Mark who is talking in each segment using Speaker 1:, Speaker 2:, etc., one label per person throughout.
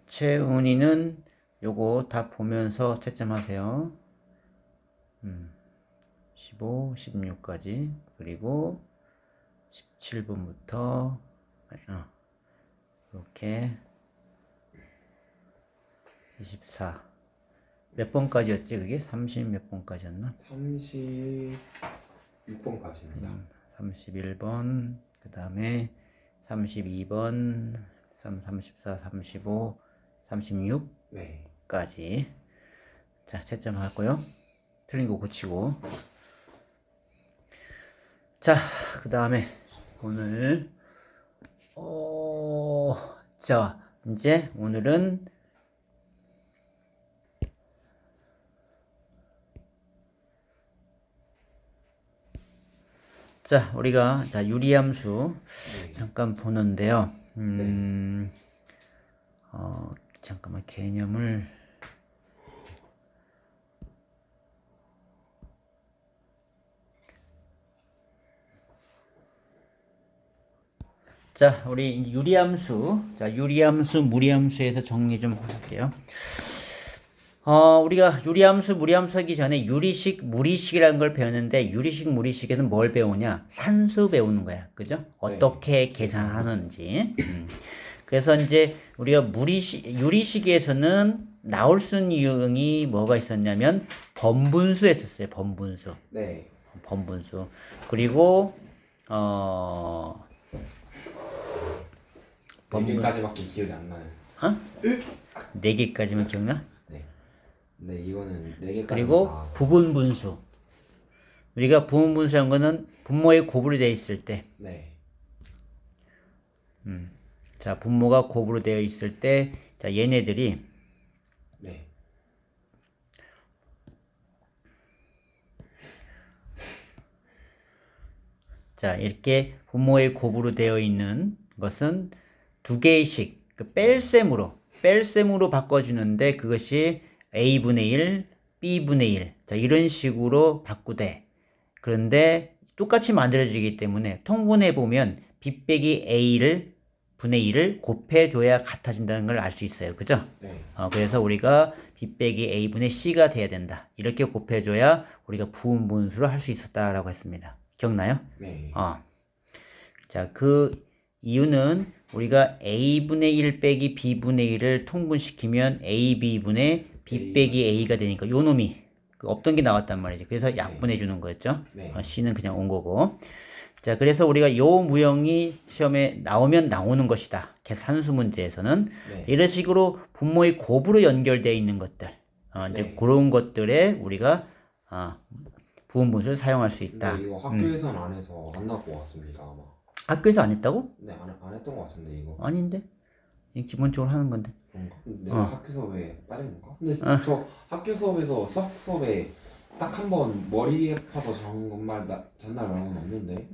Speaker 1: 채훈이는 요거 다 보면서 채점하세요. 15, 16까지. 그리고 17번부터 이렇게 24. 몇 번까지였지 그게? 30 몇 번까지였나?
Speaker 2: 36번까지입니다.
Speaker 1: 31번, 그 다음에 32번, 34, 35, 36까지.
Speaker 2: 네.
Speaker 1: 자, 채점하고요. 틀린 거 고치고. 자, 그 다음에 오늘 자, 이제 오늘은 자, 우리가 유리함수
Speaker 2: 네.
Speaker 1: 잠깐 보는데요.
Speaker 2: 네.
Speaker 1: 잠깐만 개념을 자, 우리 유리함수, 유리함수, 무리함수에서 정리 좀 할게요. 우리가 유리함수, 무리함수 하기 전에 유리식, 무리식이라는 걸 배웠는데, 유리식, 무리식에는 뭘 배우냐? 산수 배우는 거야. 그죠? 어떻게 계산하는지. 그래서 이제 우리가 유리식에서는 나올 수 있는 유형이 뭐가 있었냐면, 번분수 했었어요. 번분수.
Speaker 2: 네.
Speaker 1: 번분수. 그리고,
Speaker 2: 4개까지밖에 기억이 안 나요.
Speaker 1: 4개까지만 기억나?
Speaker 2: 네. 네, 이거는 4개까지.
Speaker 1: 그리고 부분분수. 우리가 부분분수한 거는 분모의 곱으로 되어 있을 때,
Speaker 2: 네.
Speaker 1: 자, 분모가 곱으로 되어 있을 때, 자, 얘네들이,
Speaker 2: 네.
Speaker 1: 자, 이렇게 분모의 곱으로 되어 있는 것은 두 개씩, 뺄셈으로 바꿔주는데, 그것이 A분의 1, B분의 1. 자, 이런 식으로 바꾸되, 그런데 똑같이 만들어지기 때문에 통분해보면 B 빼기 A를 분의 1을 곱해줘야 같아진다는 걸 알 수 있어요. 그죠?
Speaker 2: 네.
Speaker 1: 그래서 우리가 B 빼기 A분의 C가 돼야 된다. 이렇게 곱해줘야 우리가 부분분수를 할 수 있었다라고 했습니다. 기억나요?
Speaker 2: 네.
Speaker 1: 자, 그 이유는 우리가 A분의 1 빼기 B분의 1을 통분시키면 AB분의 B 빼기 A가 되니까 요 놈이 없던 게 나왔단 말이지. 그래서 약분해 주는 거였죠.
Speaker 2: 네.
Speaker 1: C는 그냥 온 거고. 자, 그래서 우리가 요 무형이 시험에 나오면 나오는 것이다. 산수 문제에서는
Speaker 2: 네.
Speaker 1: 이런 식으로 분모의 곱으로 연결되어 있는 것들, 이제
Speaker 2: 네.
Speaker 1: 그런 것들에 우리가 부분분수를 사용할 수 있다.
Speaker 2: 근데 이거 학교에서는 안 해서 안 나올 것 같습니다, 아마.
Speaker 1: 학교에서 안 했다고?
Speaker 2: 네, 안 했던 것 같은데 이거.
Speaker 1: 아닌데? 이 기본적으로 하는 건데.
Speaker 2: 그런가? 내가 학교 수업에 빠진 건가? 근데 저 학교 수업에서 수학 수업에 딱 한 번 머리 아파서 잡은 것만 전날 말고는 없는데.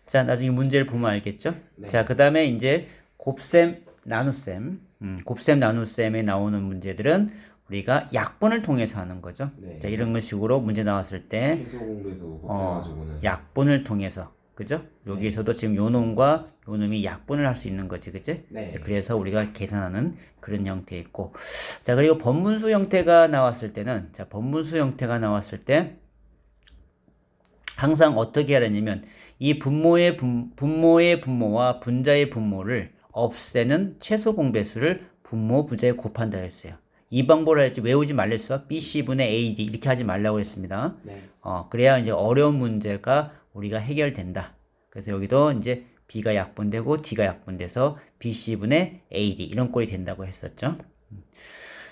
Speaker 1: 자, 나중에 문제를 보면 알겠죠?
Speaker 2: 네.
Speaker 1: 자, 그 다음에 이제 곱셈, 나눗셈, 곱셈, 나눗셈에 나오는 문제들은 우리가 약분을 통해서 하는 거죠.
Speaker 2: 네.
Speaker 1: 자, 이런 식으로 문제 나왔을 때,
Speaker 2: 최소 공배수 곱해가지고는.
Speaker 1: 약분을 통해서, 그죠? 여기에서도 지금 요 놈과 요 놈이 약분을 할 수 있는 거지, 그치?
Speaker 2: 네.
Speaker 1: 자, 그래서 우리가 계산하는 그런 형태 있고. 자, 그리고 번분수 형태가 나왔을 때는, 자, 번분수 형태가 나왔을 때, 항상 어떻게 하려냐면, 이 분모의 분모와 분자의 분모를 없애는 최소 공배수를 분모 분자에 곱한다 했어요. 이 방법을 할지 외우지 말랬어. BC분의 AD 이렇게 하지 말라고 했습니다.
Speaker 2: 네.
Speaker 1: 그래야 이제 어려운 문제가 우리가 해결된다. 그래서 여기도 이제 B가 약분되고 D가 약분돼서 BC분의 AD 이런 꼴이 된다고 했었죠.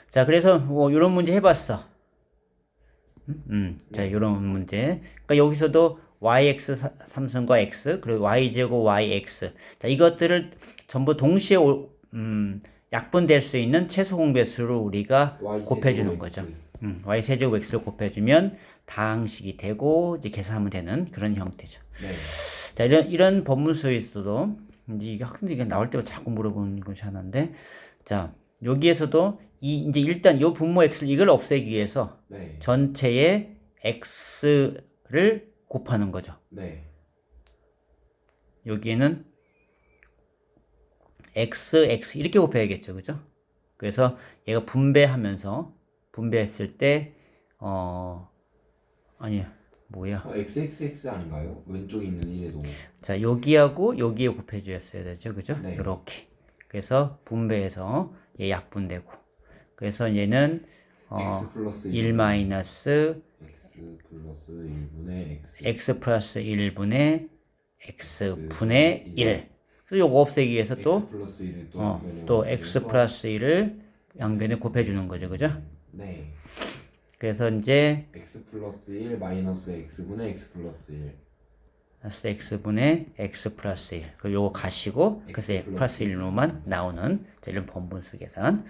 Speaker 1: 자, 그래서 이런 문제 해봤어. 자, 이런 문제. 그러니까 여기서도 yx 삼성과 x 그리고 y제곱 yx. 자, 이것들을 전부 동시에 약분될 수 있는 최소 공배수를 우리가 곱해주는 거죠. y 세제곱 x를 곱해주면 다항식이 되고 이제 계산하면 되는 그런 형태죠.
Speaker 2: 네.
Speaker 1: 자, 이런 법문수에서도 이제 학생들이 나올 때마다 자꾸 물어보는 것이 하나인데, 자, 여기에서도 이제 일단 요 분모 x를 이걸 없애기 위해서
Speaker 2: 네.
Speaker 1: 전체의 x를 곱하는 거죠.
Speaker 2: 네.
Speaker 1: 여기에는 x 이렇게 곱해야겠죠, 그죠? 그래서 얘가 분배했을 때 아니 뭐야?
Speaker 2: XXX 아닌가요? 왼쪽에 있는 1에도.
Speaker 1: 자, 여기하고 여기에 곱해 주었어야 되죠. 그죠?
Speaker 2: 네.
Speaker 1: 이렇게. 그래서 분배해서 얘 약분되고. 그래서 얘는
Speaker 2: X 플러스
Speaker 1: 1 마이너스
Speaker 2: X 플러스 1분의 X.
Speaker 1: x 플러스 1분의 x분의 1. 그래서 요거 없애기 위해서 또
Speaker 2: X 플러스 1을 또 양변에
Speaker 1: 또
Speaker 2: 곱해서
Speaker 1: x 플러스 1을 양변에 곱해 주는 거죠. 그죠?
Speaker 2: 네.
Speaker 1: 그래서 이제
Speaker 2: X 플러스 1 마이너스 X분의 X 플러스 1.
Speaker 1: 플러스 x분의 x 플러스 1. 그리고 요거 가시고 그래서
Speaker 2: X
Speaker 1: 플러스 1로만 나오는 자, 이런 번분수 계산.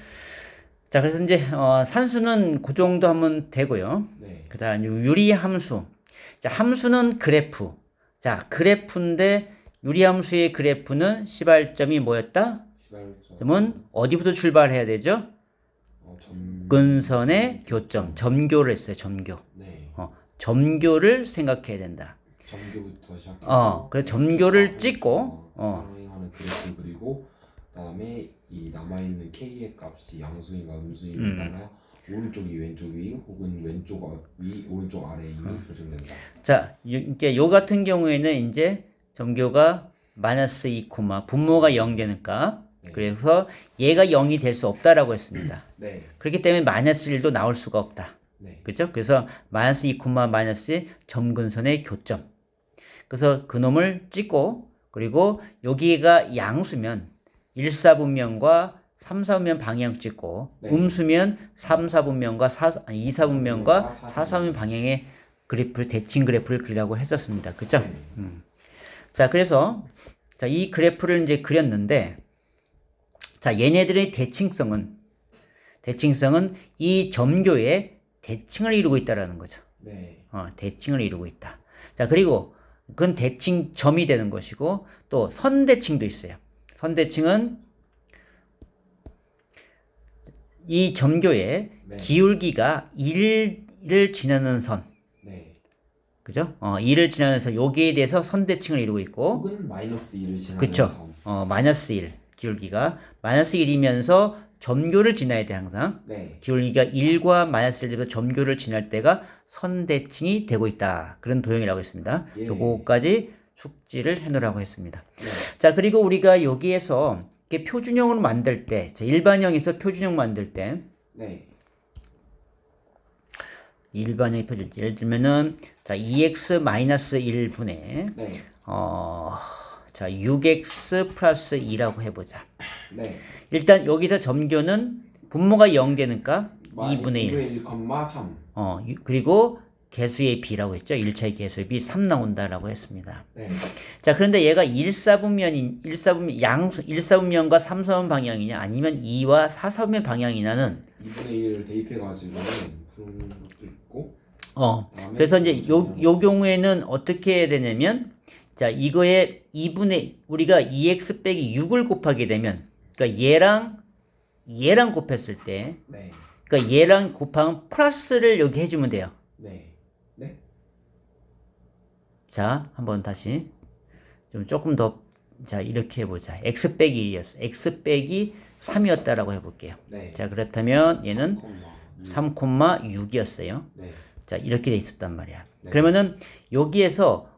Speaker 1: 자, 그래서 이제 산수는 그 정도 하면 되고요.
Speaker 2: 네.
Speaker 1: 그다음 유리함수. 자, 함수는 그래프. 자, 그래프인데 유리함수의 그래프는 시발점이 뭐였다? 점은 어디부터 출발해야 되죠? 접근선의 교점, 점교를 했어요. 점교.
Speaker 2: 네.
Speaker 1: 점교를 생각해야 된다.
Speaker 2: 점교부터 시작해서
Speaker 1: 그래서 점교를 찍고
Speaker 2: 하는 그래프 그리고 그다음에 이 남아 있는 k의 값이 양수인가 음수인가 따라 오른쪽 위 왼쪽 위 혹은 왼쪽 위 오른쪽 아래 이미 결정된다.
Speaker 1: 자, 이제 요 같은 경우에는 이제 점교가 마이너스 2, 분모가 0 되니까
Speaker 2: 네.
Speaker 1: 그래서 얘가 0이 될 수 없다라고 했습니다.
Speaker 2: 네.
Speaker 1: 그렇기 때문에 마이너스 1도 나올 수가 없다.
Speaker 2: 네.
Speaker 1: 그죠? 그래서 마이너스 2, 마이너스 점근선의 교점. 그래서 그놈을 찍고 그리고 여기가 양수면 1, 4분면과 3, 4분면 방향 찍고
Speaker 2: 네.
Speaker 1: 음수면 3, 4분면과 2, 4분면과 4, 4분면 방향의 그래프를 대칭 그래프를 그리라고 했었습니다. 그죠?
Speaker 2: 네.
Speaker 1: 자, 그래서 자, 이 그래프를 이제 그렸는데 자, 얘네들의 대칭성은 이 점교의 대칭을 이루고 있다라는 거죠.
Speaker 2: 네.
Speaker 1: 대칭을 이루고 있다. 자, 그리고 그건 대칭점이 되는 것이고 또 선대칭도 있어요. 선대칭은 이 점교의
Speaker 2: 네.
Speaker 1: 기울기가 1을 지나는 선.
Speaker 2: 네.
Speaker 1: 그죠? 1을 지나는 선. 여기에 대해서 선대칭을 이루고 있고
Speaker 2: 혹은 마이너스 1을 지나는
Speaker 1: 그쵸?
Speaker 2: 선.
Speaker 1: 마이너스 1 기울기가 마이너스 1이면서 점교를 지나야 돼 항상.
Speaker 2: 네.
Speaker 1: 기울기가 1과 마이너스 1 되면 점교를 지날 때가 선대칭이 되고 있다. 그런 도형이라고 했습니다.
Speaker 2: 예.
Speaker 1: 요거까지 숙지를 해놓으라고 했습니다.
Speaker 2: 네.
Speaker 1: 자, 그리고 우리가 여기에서 이렇게 표준형을 만들 때, 자, 일반형에서 표준형 만들 때,
Speaker 2: 네.
Speaker 1: 일반형의 표준, 예를 들면은, 자, 2x-1분의,
Speaker 2: 네.
Speaker 1: 자, 6x 플러스 2라고 해보자.
Speaker 2: 네.
Speaker 1: 일단 여기서 점교는 분모가 0 되니까 2분의 1.
Speaker 2: 1,3.
Speaker 1: 그리고 개수의 b라고 했죠. 1차의 개수의 b 3 나온다라고 했습니다.
Speaker 2: 네.
Speaker 1: 자, 그런데 얘가 1사분면과 3사분 방향이냐 아니면 2와 4사분면 방향이냐는
Speaker 2: 2분의 1을 대입해가지고는 푸는 것도 있고.
Speaker 1: 그래서 이제 요 경우에는 어떻게 해야 되냐면 자, 이거에 우리가 2x 빼기 6을 곱하게 되면 그러니까 얘랑 곱했을 때
Speaker 2: 네.
Speaker 1: 그러니까 얘랑 곱하면 플러스를 여기 해주면 돼요.
Speaker 2: 네. 네.
Speaker 1: 자, 한번 다시 조금 더 자, 이렇게 해보자. x 빼기 1이었어. x 빼기 3이었다라고 해볼게요.
Speaker 2: 네.
Speaker 1: 자, 그렇다면 얘는 3,6이었어요.
Speaker 2: 네.
Speaker 1: 자, 이렇게 돼 있었단 말이야.
Speaker 2: 네.
Speaker 1: 그러면은 여기에서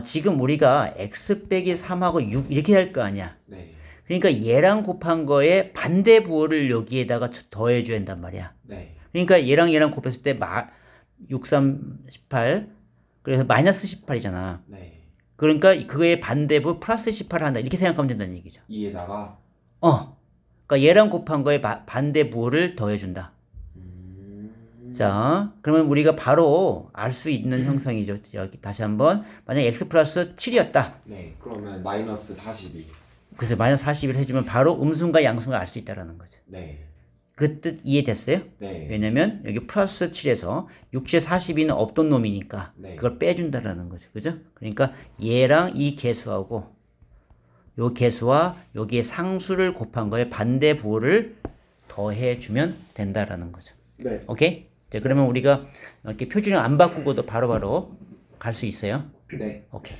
Speaker 1: 지금 우리가 x 빼기 3하고 6 이렇게 할 거 아니야.
Speaker 2: 네.
Speaker 1: 그러니까 얘랑 곱한 거에 반대 부호를 여기에다가 더해줘야 한단 말이야.
Speaker 2: 네.
Speaker 1: 그러니까 얘랑 곱했을 때 6, 3, 18 그래서 마이너스 18이잖아.
Speaker 2: 네.
Speaker 1: 그러니까 그거의 반대부 플러스 18을 한다. 이렇게 생각하면 된다는 얘기죠.
Speaker 2: 2에다가
Speaker 1: 그러니까 얘랑 곱한 거에 반대부호를 더해준다. 자, 그러면 우리가 바로 알 수 있는 형상이죠. 여기 다시 한번 만약 x 플러스 7이었다.
Speaker 2: 네. 그러면 마이너스 42.
Speaker 1: 그래서 마이너스 40을 해주면 바로 음수인가 양수인가 알 수 있다라는 거죠.
Speaker 2: 네.
Speaker 1: 그 뜻 이해됐어요?
Speaker 2: 네.
Speaker 1: 왜냐면 여기 플러스 7에서 6의 42는 없던 놈이니까
Speaker 2: 네.
Speaker 1: 그걸 빼준다라는 거죠. 그죠? 그러니까 얘랑 이 개수하고 요 개수와 여기에 상수를 곱한 거에 반대 부호를 더해주면 된다라는 거죠.
Speaker 2: 네.
Speaker 1: 오케이? 자, 그러면 우리가 이렇게 표준형 안 바꾸고도 바로바로 갈 수 있어요.
Speaker 2: 네.
Speaker 1: 오케이.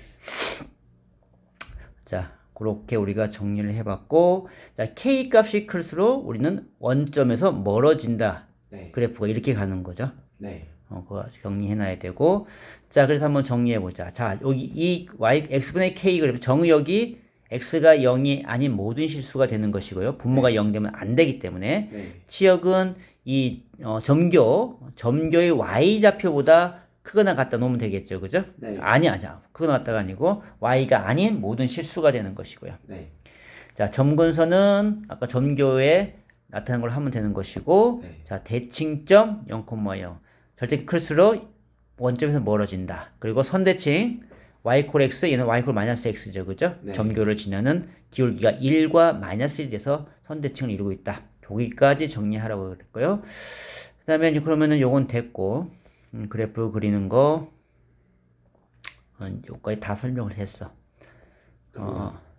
Speaker 1: 자, 그렇게 우리가 정리를 해봤고, 자, K 값이 클수록 우리는 원점에서 멀어진다.
Speaker 2: 네.
Speaker 1: 그래프가 이렇게 가는 거죠.
Speaker 2: 네.
Speaker 1: 그거 정리해놔야 되고. 자, 그래서 한번 정리해보자. 자, 여기 이 y, x분의 k 그래프 정의역이 x가 0이 아닌 모든 실수가 되는 것이고요. 분모가 0 되면 안 되기 때문에.
Speaker 2: 네.
Speaker 1: 치역은 이 점교의 y좌표보다 크거나 같다 놓으면 되겠죠. 그죠?
Speaker 2: 네.
Speaker 1: 아니야. 크거나 같다가 아니고 y가 아닌 모든 실수가 되는 것이고요.
Speaker 2: 네.
Speaker 1: 자, 점근선은 아까 점교에 나타난 걸 하면 되는 것이고,
Speaker 2: 네.
Speaker 1: 자, 대칭점 0,0. 절대 클수록 원점에서 멀어진다. 그리고 선대칭 y x, 얘는 y x죠. 그죠?
Speaker 2: 네.
Speaker 1: 점교를 지나는 기울기가 1과 마이너스 1이 돼서 선대칭을 이루고 있다. 여기까지 정리하라고 그랬고요. 그 다음에 이제 그러면은 요건 됐고, 그래프 그리는 거, 요거까지 다 설명을 했어.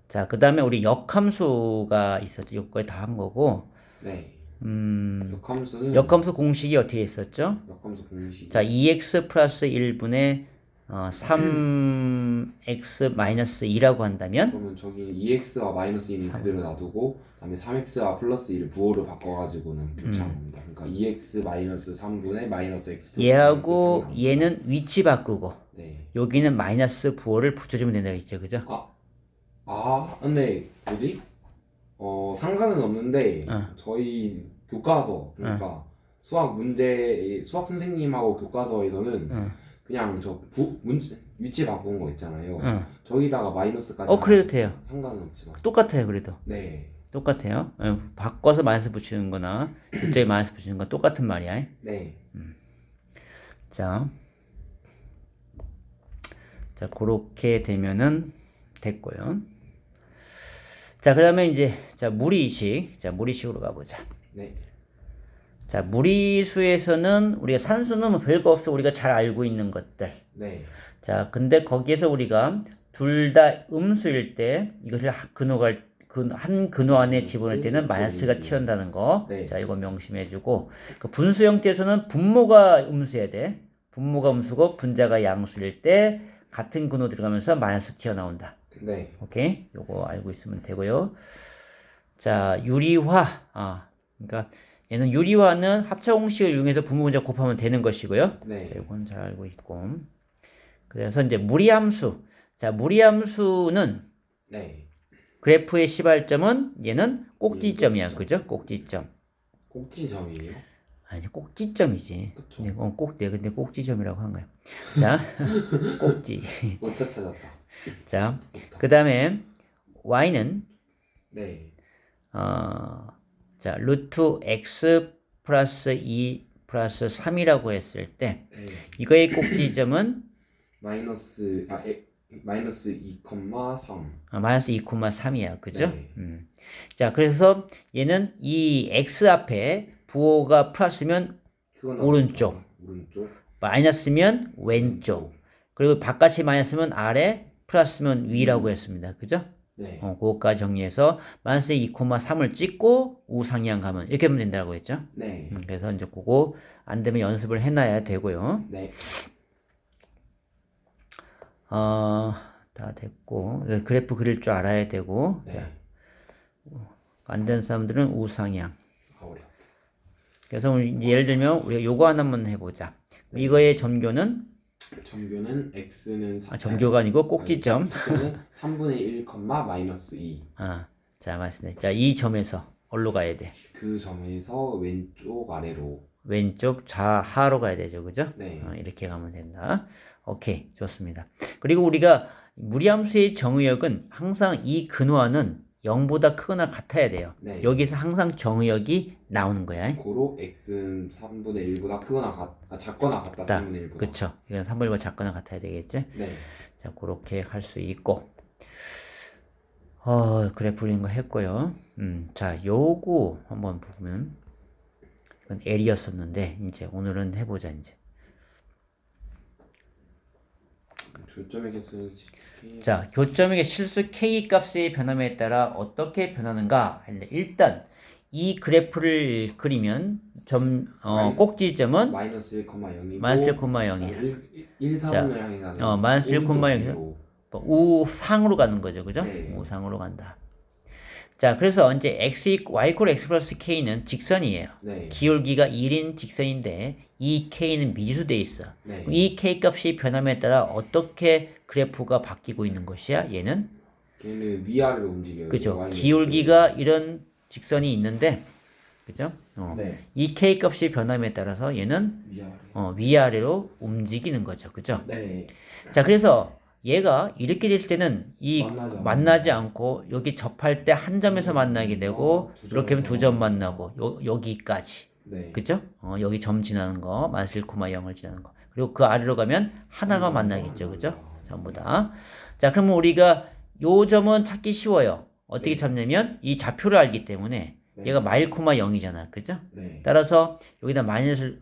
Speaker 1: 자, 그 다음에 우리 역함수가 있었죠. 요거까지 다 한 거고,
Speaker 2: 네.
Speaker 1: 역함수
Speaker 2: 역함수는
Speaker 1: 공식이 어떻게 있었죠?
Speaker 2: 역함수 공식.
Speaker 1: 자, 2x 플러스 1분의 3x 마이너스 2라고 한다면
Speaker 2: 그러면 저기 2x와 마이너스 2는 그대로 놔두고 그다음에 3x와 플러스 2를 부호를 바꿔가지고는 교체한 겁니다. 그러니까 2x 마이너스 3분의 마이너스 x 플러스
Speaker 1: 얘하고
Speaker 2: 마이너스 3이
Speaker 1: 얘는 위치 바꾸고
Speaker 2: 네.
Speaker 1: 여기는 마이너스 부호를 붙여주면 된다고 했죠. 그죠?
Speaker 2: 근데 뭐지? 상관은 없는데 저희 교과서 그러니까 수학 선생님하고 교과서에서는 그냥 문제 위치 바꾼 거 있잖아요. 저기다가 마이너스까지
Speaker 1: 그래도 돼요.
Speaker 2: 상관은 없지만
Speaker 1: 똑같아요. 그래도
Speaker 2: 네.
Speaker 1: 똑같아요. 바꿔서 마이너스 붙이는 거나 이쪽에 마이너스 붙이는 건 똑같은 말이야.
Speaker 2: 네.
Speaker 1: 자, 그렇게 되면은 됐고요. 자, 그다음에 이제 무리식으로 가보자.
Speaker 2: 네.
Speaker 1: 자, 무리수에서는 우리가 산수는 뭐 별거 없어. 우리가 잘 알고 있는 것들.
Speaker 2: 네.
Speaker 1: 자, 근데 거기에서 우리가 둘 다 음수일 때 이것을 한 근호 안에 집어넣을 때는 마이너스가 튀어나온다는 거.
Speaker 2: 네.
Speaker 1: 자, 이거 명심해주고. 그 분수 형태에서는 분모가 음수여야 돼. 분모가 음수고 분자가 양수일 때 같은 근호 들어가면서 마이너스 튀어나온다.
Speaker 2: 네.
Speaker 1: 오케이? 요거 알고 있으면 되고요. 자, 유리화. 그러니까 얘는 유리화는 합차 공식을 이용해서 분모 분자 곱하면 되는 것이고요.
Speaker 2: 네.
Speaker 1: 자, 이건 잘 알고 있고. 그래서 이제 무리함수. 자, 무리함수는
Speaker 2: 네.
Speaker 1: 그래프의 시발점은 얘는 꼭지점이야. 그죠? 꼭지점.
Speaker 2: 꼭지점이에요?
Speaker 1: 아니, 꼭지점이지.
Speaker 2: 그쵸.
Speaker 1: 근데 꼭지점이라고 한 거야. 자, 꼭지.
Speaker 2: 오차 찾았다.
Speaker 1: 자, 그 다음에 y는
Speaker 2: 네.
Speaker 1: 자, 루트 x 플러스 2 플러스 3이라고 했을 때
Speaker 2: 네.
Speaker 1: 이거의 꼭지점은
Speaker 2: 마이너스 2,3.
Speaker 1: 마이너스 2,3이야. 그죠?
Speaker 2: 네.
Speaker 1: 자, 그래서 얘는 이 x 앞에 부호가 플러스면
Speaker 2: 그건
Speaker 1: 오른쪽.
Speaker 2: 오른쪽.
Speaker 1: 마이너스면 왼쪽. 그리고 바깥이 마이너스면 아래, 플러스면 위라고 했습니다. 그죠?
Speaker 2: 네.
Speaker 1: 그거까지 정리해서 마이너스 2,3을 찍고 우상향 가면 이렇게 하면 된다고 했죠?
Speaker 2: 네.
Speaker 1: 그래서 이제 그거 안 되면 연습을 해놔야 되고요.
Speaker 2: 네.
Speaker 1: 다 됐고 그래프 그릴 줄 알아야 되고.
Speaker 2: 네.
Speaker 1: 자, 안 되는 사람들은 우상향.
Speaker 2: 어려워.
Speaker 1: 그래서 이제 예를 들면 우리가 요거 하나만 해보자. 이거의 점교는
Speaker 2: x는
Speaker 1: 점교가 아니고 꼭지점.
Speaker 2: 꼭지점은 3분의 1, 마이너스 2.
Speaker 1: 자, 맞습니다. 자, 이 점에서 어디로 가야 돼?
Speaker 2: 그 점에서 왼쪽 아래로.
Speaker 1: 왼쪽 좌하로 가야 되죠. 그죠?
Speaker 2: 네.
Speaker 1: 이렇게 가면 된다. 오케이. 좋습니다. 그리고 우리가 무리함수의 정의역은 항상 이 근호와는 0보다 크거나 같아야 돼요.
Speaker 2: 네.
Speaker 1: 여기서 항상 정의역이 나오는 거야.
Speaker 2: 고로 x는 3분의 1보다 크거나 작거나 같다. 3분의 1보다.
Speaker 1: 그쵸. 이건 3분의 1보다 작거나 같아야 되겠지?
Speaker 2: 네.
Speaker 1: 자, 그렇게 할 수 있고. 그래프 그린 거 했고요. 자, 요거 한번 보면 이건 L이었었는데 이제 오늘은 해보자 이제.
Speaker 2: 교점의 개수는
Speaker 1: 자, 교점의 실수 K 값의 변함에 따라 어떻게 변하는가? 일단 이 그래프를 그리면 꼭지점은
Speaker 2: 마이너스 1,0이고
Speaker 1: 마이너스 1,0이야.
Speaker 2: 1, 4분을 향해 가는
Speaker 1: 마이너스 1,0. 우상으로 가는 거죠. 그죠?
Speaker 2: 네.
Speaker 1: 우상으로 간다. 자, 그래서 이제 y 이퀄 x 플러스 k는 직선이에요.
Speaker 2: 네.
Speaker 1: 기울기가 1인 직선인데 이 k는 미지수 돼 있어.
Speaker 2: 네.
Speaker 1: 그럼 이 k 값이 변함에 따라 어떻게 그래프가 바뀌고 있는 것이야? 얘는
Speaker 2: 걔는 위아래로 움직여요.
Speaker 1: 그죠?
Speaker 2: Y,
Speaker 1: 기울기가
Speaker 2: X.
Speaker 1: 이런 직선이 있는데 그죠?
Speaker 2: 네.
Speaker 1: 이 k 값이 변함에 따라서 얘는
Speaker 2: 위아래.
Speaker 1: 위아래로 움직이는 거죠. 그죠?
Speaker 2: 네.
Speaker 1: 자, 그래서 얘가 이렇게 됐을 때는 이
Speaker 2: 만나지
Speaker 1: 않고 여기 접할 때 한 점에서 만나게 되고
Speaker 2: 두
Speaker 1: 이렇게 하면
Speaker 2: 점에서
Speaker 1: 두 점 만나고 여기까지.
Speaker 2: 네.
Speaker 1: 그죠? 여기 점 지나는 거, 마이너스 1,0을 지나는 거. 그리고 그 아래로 가면 하나가 만나겠죠. 그죠? 전부 다. 자, 그러면 우리가 요 점은 찾기 쉬워요. 어떻게
Speaker 2: 네.
Speaker 1: 찾냐면 이 좌표를 알기 때문에
Speaker 2: 네.
Speaker 1: 얘가 마일 코마 0이잖아. 그죠?
Speaker 2: 네.
Speaker 1: 따라서 여기다 마이너스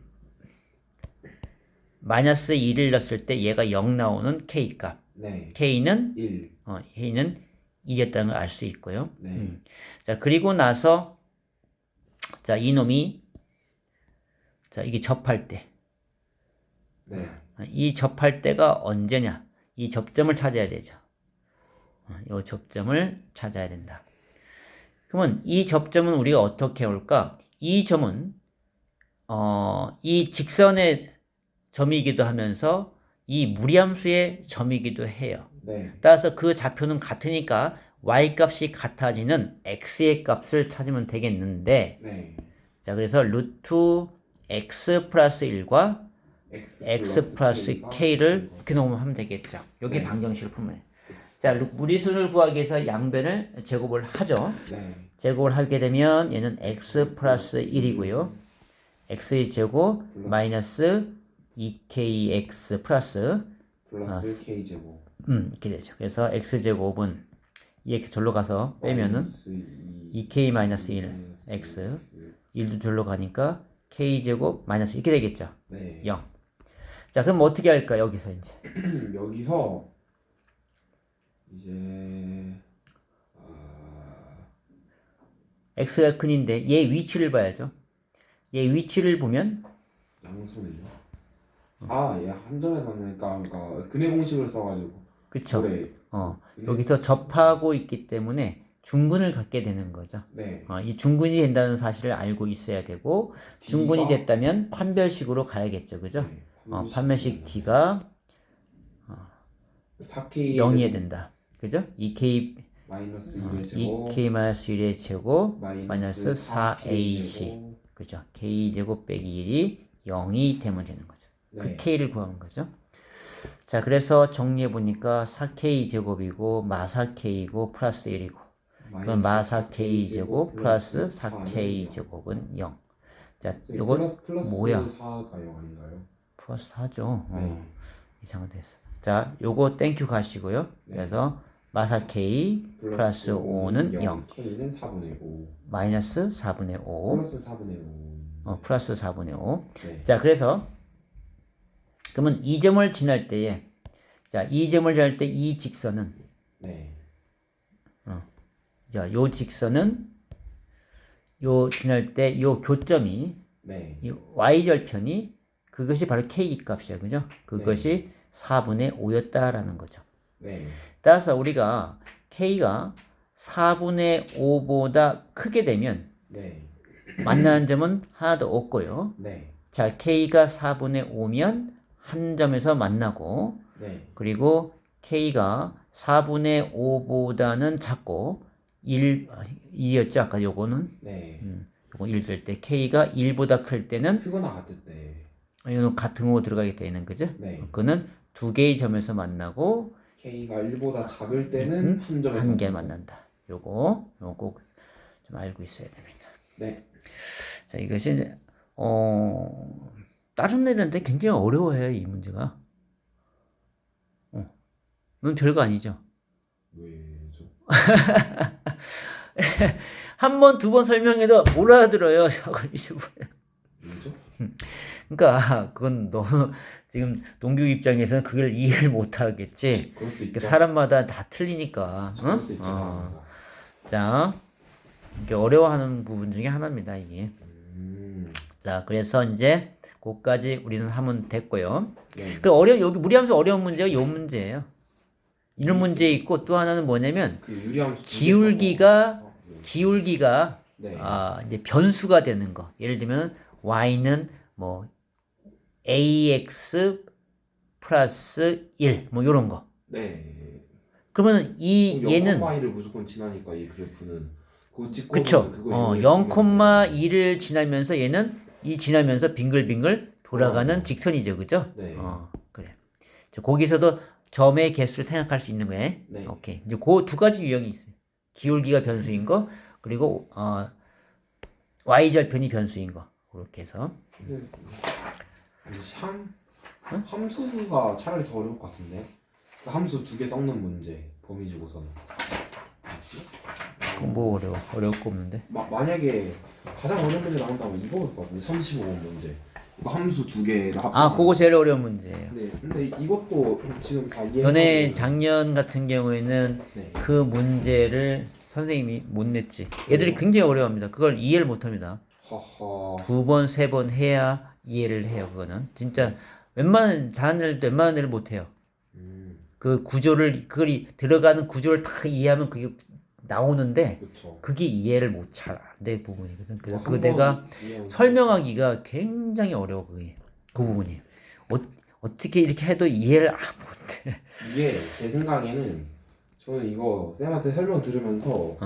Speaker 1: 1을 넣었을 때 얘가 0 나오는 k 값.
Speaker 2: 네.
Speaker 1: k는
Speaker 2: 1.
Speaker 1: k는 1이었다는 걸 알 수 있고요.
Speaker 2: 네.
Speaker 1: 자, 그리고 나서 자, 이놈이 자, 이게 접할 때.
Speaker 2: 네.
Speaker 1: 이 접할 때가 언제냐? 이 접점을 찾아야 되죠. 이 접점을 찾아야 된다. 그러면 이 접점은 우리가 어떻게 올까? 이 점은 이 직선의 점이기도 하면서 이 무리함수의 점이기도 해요.
Speaker 2: 네.
Speaker 1: 따라서 그 좌표는 같으니까 y 값이 같아지는 x의 값을 찾으면 되겠는데
Speaker 2: 네.
Speaker 1: 자, 그래서 루트 x 플러스 1과
Speaker 2: x
Speaker 1: 플러스 k를 이렇게 놓으면 하면 되겠죠. 여기
Speaker 2: 네.
Speaker 1: 방정식을 풀면 돼요. 자, 무리수를 구하기 위해서 양변을 제곱을 하죠.
Speaker 2: 네.
Speaker 1: 제곱을 하게 되면 얘는 x 플러스 1이고요. x의 제곱 마이너스 2kx 플러스
Speaker 2: k 제곱.
Speaker 1: 이렇게 되죠. 그래서 x제곱은 2x 절로 가서 빼면은 2k 마이너스 1 x 1도 절로 가니까 k제곱 마이너스 이렇게 되겠죠.
Speaker 2: 네.
Speaker 1: 0. 자, 그럼 어떻게 할까? 여기서 이제
Speaker 2: 여기서 이제
Speaker 1: x가 큰인데 얘 위치를 봐야죠. 얘 위치를 보면
Speaker 2: 양수는요? 얘 한 점에서 만나니까 그러니까 근해 공식을 써가지고.
Speaker 1: 그쵸.
Speaker 2: 그래.
Speaker 1: 여기서 접하고 있기 때문에 중근을 갖게 되는 거죠.
Speaker 2: 네.
Speaker 1: 이 중근이 된다는 사실을 알고 있어야 되고 중근이 됐다면 판별식으로 가야겠죠. 그죠?
Speaker 2: 네.
Speaker 1: 판별식 D가
Speaker 2: 4K
Speaker 1: 0이어야 된다. 그죠? 2K
Speaker 2: 마이너스 1의 제곱
Speaker 1: 2K 마이너스 1의 제곱
Speaker 2: 마이너스
Speaker 1: 4AC 그죠? K제곱 빼기 1이 0이 되면 되는 거죠.
Speaker 2: 네.
Speaker 1: 그 K를 구하는 거죠. 자, 그래서 정리해 보니까 4K 제곱이고 마사 K이고 플러스 1이고 그럼 마사 K 제곱 플러스 4K 제곱은 0. 자, 요건
Speaker 2: 플러스
Speaker 1: 뭐야?
Speaker 2: 4가 0 아닌가요?
Speaker 1: 플러스 4죠.
Speaker 2: 네.
Speaker 1: 이상한 됐어. 자, 요거 땡큐 가시고요.
Speaker 2: 네.
Speaker 1: 그래서 마사 K 플러스 5는 0.
Speaker 2: K는 4분의 5.
Speaker 1: 마이너스 4분의 5.
Speaker 2: 플러스 4분의 5.
Speaker 1: 플러스 4분의 5.
Speaker 2: 네.
Speaker 1: 자, 그래서 그러면 이 점을 지날 때에 자, 이 점을 지날 때 이 직선은
Speaker 2: 네.
Speaker 1: 자, 요 직선은 요 지날 때 요 교점이
Speaker 2: 네.
Speaker 1: 이 y절편이 그것이 바로 k 값이야. 그죠? 그것이 4분의 5였다라는 거죠.
Speaker 2: 네.
Speaker 1: 따라서 우리가 k가 4분의 5보다 크게 되면
Speaker 2: 네.
Speaker 1: 만나는 점은 하나도 없고요.
Speaker 2: 네.
Speaker 1: 자, k가 4분의 5면 한 점에서 만나고
Speaker 2: 네.
Speaker 1: 그리고 k가 4분의 5보다는 작고 2였죠. 아까 요거는
Speaker 2: 네.
Speaker 1: 요거 1 될 때 k가 1보다 클 때는
Speaker 2: 크거나 같을 때.
Speaker 1: 이거는 같은 거 들어가게 되는 거죠.
Speaker 2: 네.
Speaker 1: 그거는 두 개의 점에서 만나고
Speaker 2: K가 1보다 작을 때는 한 점에서
Speaker 1: 한 개 만난다. 요거 꼭 좀 알고 있어야 됩니다.
Speaker 2: 네.
Speaker 1: 자, 이것이 다른 애들한테 굉장히 어려워해요, 이 문제가. 넌 별거 아니죠.
Speaker 2: 왜죠?
Speaker 1: 한 번, 두 번 설명해도 못 알아들어요.
Speaker 2: 왜죠?
Speaker 1: 그러니까 그건 너무 지금 동규 입장에서는 그걸 이해를 못 하겠지.
Speaker 2: 그럴 수 있죠.
Speaker 1: 사람마다 다 틀리니까.
Speaker 2: 그럴 수 있죠. 사람마다.
Speaker 1: 자, 이렇게 어려워하는 부분 중에 하나입니다, 이게.
Speaker 2: 음.
Speaker 1: 자, 그래서 이제 그까지 우리는 하면 됐고요.
Speaker 2: 네.
Speaker 1: 여기 무리하면서 어려운 문제가 요 문제예요. 이런 문제 있고 또 하나는 뭐냐면
Speaker 2: 그 유리함수
Speaker 1: 기울기가
Speaker 2: 네.
Speaker 1: 기울기가
Speaker 2: 네.
Speaker 1: 이제 변수가 되는 거. 예를 들면 y는 뭐 ax 플러스 1 뭐 이런 거.
Speaker 2: 네.
Speaker 1: 그러면 이 얘는
Speaker 2: 0,1을 무조건 지나니까 이 그래프는 그거 찍고는
Speaker 1: 그쵸.
Speaker 2: 그거 이후에 보면
Speaker 1: 0,2를 지나면서 얘는 이 지나면서 빙글빙글 돌아가는 직선이죠. 그죠?
Speaker 2: 네.
Speaker 1: 그래. 자, 거기서도 점의 개수를 생각할 수 있는 거예요.
Speaker 2: 네.
Speaker 1: 오케이. 이제 그 두 가지 유형이 있어요. 기울기가 변수인 거, 그리고 y절편이 변수인 거. 그렇게 해서.
Speaker 2: 근데 함수가 차라리 더 어려울 것 같은데. 그 함수 두 개 섞는 문제 범위 주고서는.
Speaker 1: 그건 뭐 어려울 거 없는데.
Speaker 2: 만약에 가장 어려운 문제 나온다면 이거일 것 같은데. 35번 문제. 이거 함수 두 개를 합쳐.
Speaker 1: 그거 제일 어려운 문제예요.
Speaker 2: 네. 근데 이것도 지금 다 이해.
Speaker 1: 너네 작년 같은 경우에는
Speaker 2: 네.
Speaker 1: 그 문제를 선생님이 못 냈지. 얘들이 굉장히 어려워합니다. 그걸 이해를 못 합니다.
Speaker 2: 하하.
Speaker 1: 두 번, 세 번 해야 이해를 해요. 그거는 진짜 웬만한 잘하는 애들도 웬만한 애를 못 해요. 그 구조를 그걸 들어가는 구조를 다 이해하면 그게 나오는데
Speaker 2: 그쵸.
Speaker 1: 그게 이해를 못 잘 안 될 부분이거든. 그래서 그
Speaker 2: 한번
Speaker 1: 내가
Speaker 2: 이해하면
Speaker 1: 설명하기가 굉장히 어려워 그게 그 부분이. 어떻게 이렇게 해도 이해를 못해.
Speaker 2: 이게 제 생각에는 저는 이거 쌤한테 설명 들으면서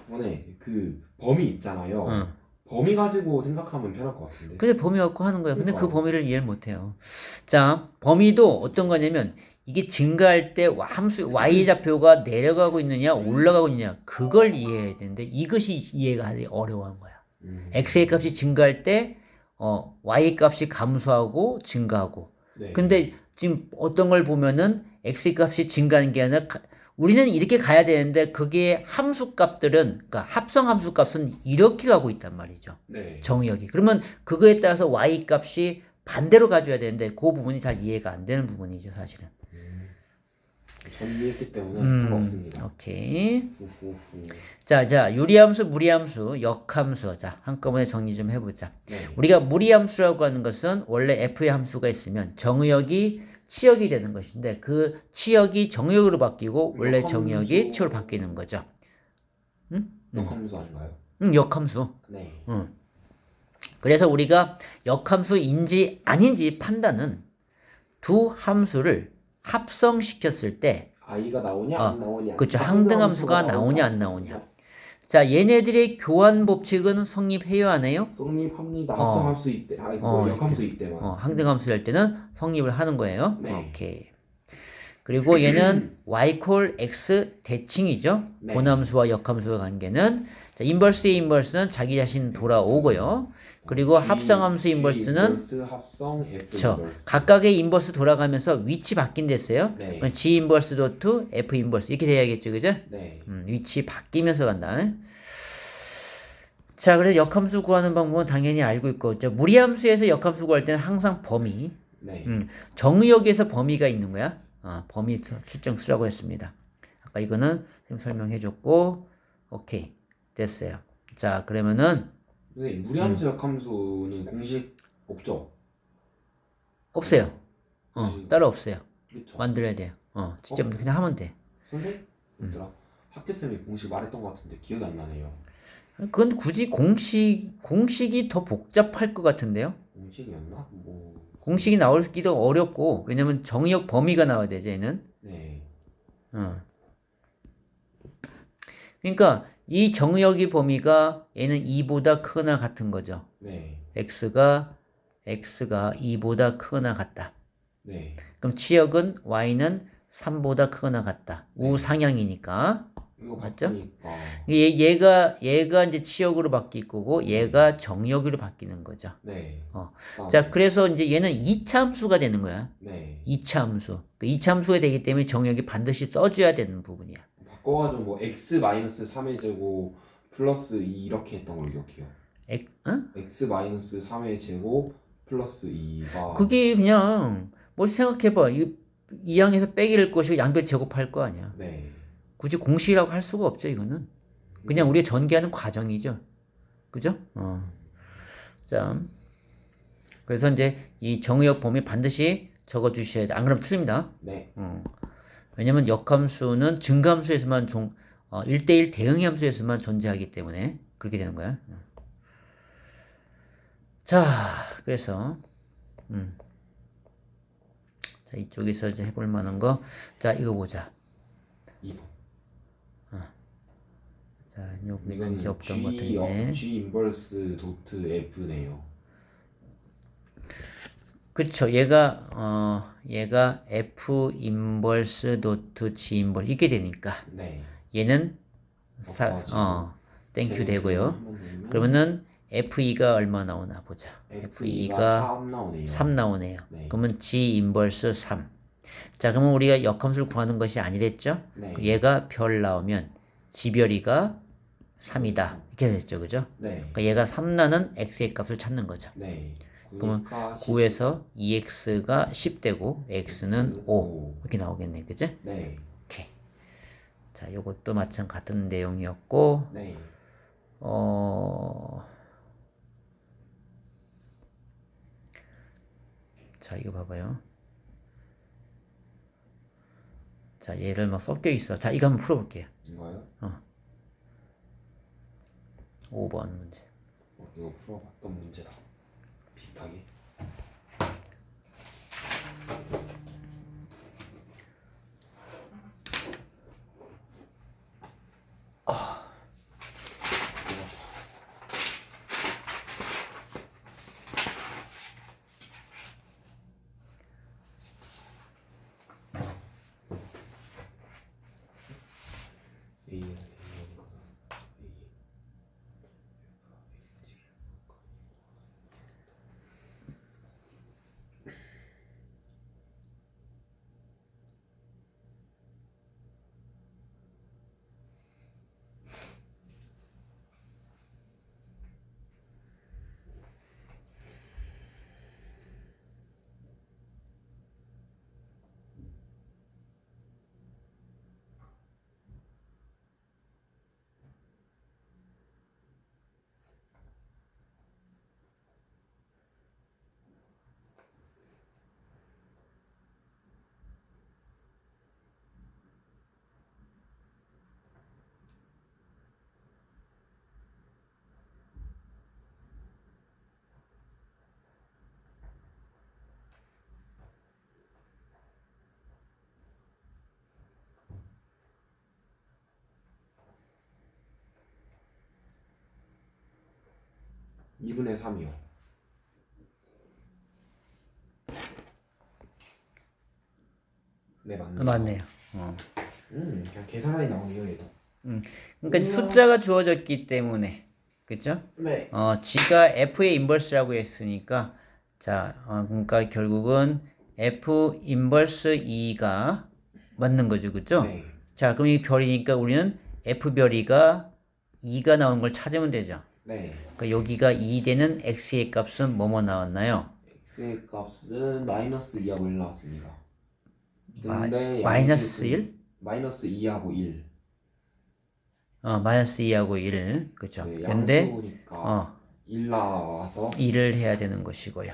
Speaker 2: 이번에 그 범위 있잖아요. 범위 가지고 생각하면 편할 것 같은데.
Speaker 1: 근데 범위 갖고 하는 거야. 근데 그
Speaker 2: 그러니까.
Speaker 1: 범위를 이해를 못 해요. 자, 범위도 어떤 거냐면 이게 증가할 때 함수 y 좌표가 내려가고 있느냐 올라가고 있느냐 그걸 이해해야 되는데 이것이 이해가 하기 어려운 거야. x의 값이 증가할 때 y 값이 감소하고 증가하고.
Speaker 2: 네.
Speaker 1: 근데 지금 어떤 걸 보면은 x의 값이 증가하는 게 아니라 우리는 이렇게 가야 되는데 그게 함수 값들은 그러니까 합성 함수 값은 이렇게 가고 있단 말이죠.
Speaker 2: 네.
Speaker 1: 정의역이. 그러면 그거에 따라서 y 값이 반대로 가줘야 되는데 그 부분이 잘 이해가 안 되는 부분이죠, 사실은.
Speaker 2: 전 이해했기 때문에 상관없습니다.
Speaker 1: 오케이.
Speaker 2: 후후후.
Speaker 1: 자, 유리함수, 무리함수, 역함수. 자, 한꺼번에 정리 좀 해보자.
Speaker 2: 네.
Speaker 1: 우리가 무리함수라고 하는 것은 원래 f의 함수가 있으면 정의역이 치역이 되는 것인데 그 치역이 정의역으로 바뀌고 원래
Speaker 2: 역함수.
Speaker 1: 정의역이 치역으로 바뀌는 거죠.
Speaker 2: 역함수 아닌가요?
Speaker 1: 역함수.
Speaker 2: 네.
Speaker 1: 그래서 우리가 역함수인지 아닌지 판단은 두 함수를 합성시켰을 때
Speaker 2: i가 나오냐 안 나오냐.
Speaker 1: 그렇죠. 항등함수가 나오냐 안 나오냐. 자, 얘네들의 교환 법칙은 성립해요 안 해요?
Speaker 2: 성립합니다. 합성함수 이때. 역함수 이때만.
Speaker 1: 항등함수 할 때는 성립을 하는 거예요.
Speaker 2: 네.
Speaker 1: 오케이. 그리고 얘는 y 콜 x 대칭이죠.
Speaker 2: 네.
Speaker 1: 본함수와 역함수의 관계는 자, 인버스의 인버스는 자기 자신 돌아오고요. 그리고 합성함수 인버스는
Speaker 2: 인버스 합성 F
Speaker 1: 그렇죠.
Speaker 2: 인버스.
Speaker 1: 각각의 인버스 돌아가면서 위치 바뀐댔어요.
Speaker 2: 네.
Speaker 1: G 인버스 도트 F 인버스 이렇게 돼야겠죠, 그죠?
Speaker 2: 네.
Speaker 1: 위치 바뀌면서 간다. 자, 그래서 역함수 구하는 방법은 당연히 알고 있고, 무리함수에서 역함수 구할 때는 항상 범위,
Speaker 2: 네.
Speaker 1: 정의역에서 범위가 있는 거야. 범위 출정 쓰라고 했습니다. 아까 이거는 지금 설명해줬고, 오케이 됐어요. 자, 그러면은
Speaker 2: 선생님 무리함수 역함수는 공식 없죠?
Speaker 1: 없어요.
Speaker 2: 공식-
Speaker 1: 따로 없어요.
Speaker 2: 그렇죠.
Speaker 1: 만들어야 돼요. 직접 그냥 하면 돼.
Speaker 2: 선생님? 뭐더라? 학교쌤이 공식 말했던 것 같은데 기억이 안 나네요.
Speaker 1: 그건 굳이 공식이 더 복잡할 것 같은데요?
Speaker 2: 공식이었나? 뭐.
Speaker 1: 공식이 나오기도 어렵고, 왜냐면 정의역 범위가 나와야 되죠, 얘는.
Speaker 2: 네.
Speaker 1: 그러니까 이 정의역의 범위가 얘는 2보다 크거나 같은 거죠.
Speaker 2: 네.
Speaker 1: x가 2보다 크거나 같다.
Speaker 2: 네.
Speaker 1: 그럼 치역은 y는 3보다 크거나 같다. 우상향이니까.
Speaker 2: 이거
Speaker 1: 맞죠?
Speaker 2: 바꾸니까.
Speaker 1: 얘가 이제 치역으로 바뀔 거고 얘가 정역으로 바뀌는 거죠.
Speaker 2: 네.
Speaker 1: 자, 그래서 이제 얘는 2차 함수가 되는 거야.
Speaker 2: 네.
Speaker 1: 2차 함수. 그 2차 함수가 되기 때문에 정역이 반드시 써줘야 되는 부분이야.
Speaker 2: 바꿔가지고 뭐 x-3의 제곱 플러스 2 이렇게 했던 걸 기억해요. x-3의 제곱 플러스 2가
Speaker 1: 그게 그냥 뭐 생각해봐. 이 항에서 빼기를 것이고 양변 제곱할 거 아니야.
Speaker 2: 네.
Speaker 1: 굳이 공식이라고 할 수가 없죠, 이거는. 그냥 우리가 전개하는 과정이죠. 그죠? 자, 그래서 이제 이 정의역 범위 반드시 적어 주셔야 돼. 안 그러면 틀립니다.
Speaker 2: 네.
Speaker 1: 왜냐면 역함수는 증가함수에서만 1대1 대응함수에서만 존재하기 때문에 그렇게 되는 거야. 자, 그래서 자, 이쪽에서 이제 해볼 만한 거. 자, 이거 보자.
Speaker 2: 2번.
Speaker 1: 자, 여기 문제
Speaker 2: 이거는
Speaker 1: 없던 것 같은데.
Speaker 2: G 인버스 도트 F네요.
Speaker 1: 그쵸. 얘가 F 인버스 도트 G 인버스 이렇게 되니까
Speaker 2: 네.
Speaker 1: 얘는
Speaker 2: 없어지고.
Speaker 1: 땡큐
Speaker 2: 제곱을
Speaker 1: 되고요.
Speaker 2: 한번 내면
Speaker 1: 그러면은 F2가 얼마 나오나 보자.
Speaker 2: F2가 3 나오네요.
Speaker 1: 3 나오네요.
Speaker 2: 네.
Speaker 1: 그러면 G 인버스 3. 자, 그러면 우리가 역함수를 구하는 것이 아니랬죠?
Speaker 2: 네.
Speaker 1: 얘가 별 나오면 G별이가 3이다. 이렇게 됐죠. 그죠?
Speaker 2: 네.
Speaker 1: 그러니까 얘가 3 나는 X의 값을 찾는 거죠.
Speaker 2: 네.
Speaker 1: 그러면
Speaker 2: 그러니까
Speaker 1: 9에서 2X가 10 되고 X는 5
Speaker 2: 5.
Speaker 1: 이렇게 나오겠네. 그죠?
Speaker 2: 네.
Speaker 1: 오케이. 자, 요것도 마찬 같은 내용이었고
Speaker 2: 네.
Speaker 1: 자, 이거 봐봐요. 자, 얘를 막 섞여 있어. 자, 이거 한번 풀어볼게요.
Speaker 2: 이거요?
Speaker 1: 5번 문제.
Speaker 2: 이거 풀어봤던 문제다. 비슷하게. 이 2분의 3이요. 네, 맞네요.
Speaker 1: 맞네요.
Speaker 2: 그냥 계산하니 나오네요, 얘도.
Speaker 1: 그러니까 숫자가 주어졌기 때문에 그죠?
Speaker 2: 네.
Speaker 1: G가 F의 인버스라고 했으니까 자, 그러니까 결국은 F 인버스 2가 맞는 거죠, 그죠?
Speaker 2: 네.
Speaker 1: 자, 그럼 이 별이니까 우리는 F 별이가 2가 나오는 걸 찾으면 되죠.
Speaker 2: 네.
Speaker 1: 그러니까 여기가 2 되는 X의 값은 뭐뭐 나왔나요?
Speaker 2: X의 값은 마이너스 2하고 1 나왔습니다. 근데
Speaker 1: 마이너스 1?
Speaker 2: 마이너스 2하고 1.
Speaker 1: 마이너스 2하고 1, 그죠?
Speaker 2: 네,
Speaker 1: 근데
Speaker 2: 양수니까 1 나와서
Speaker 1: 2를 해야 되는 것이고요.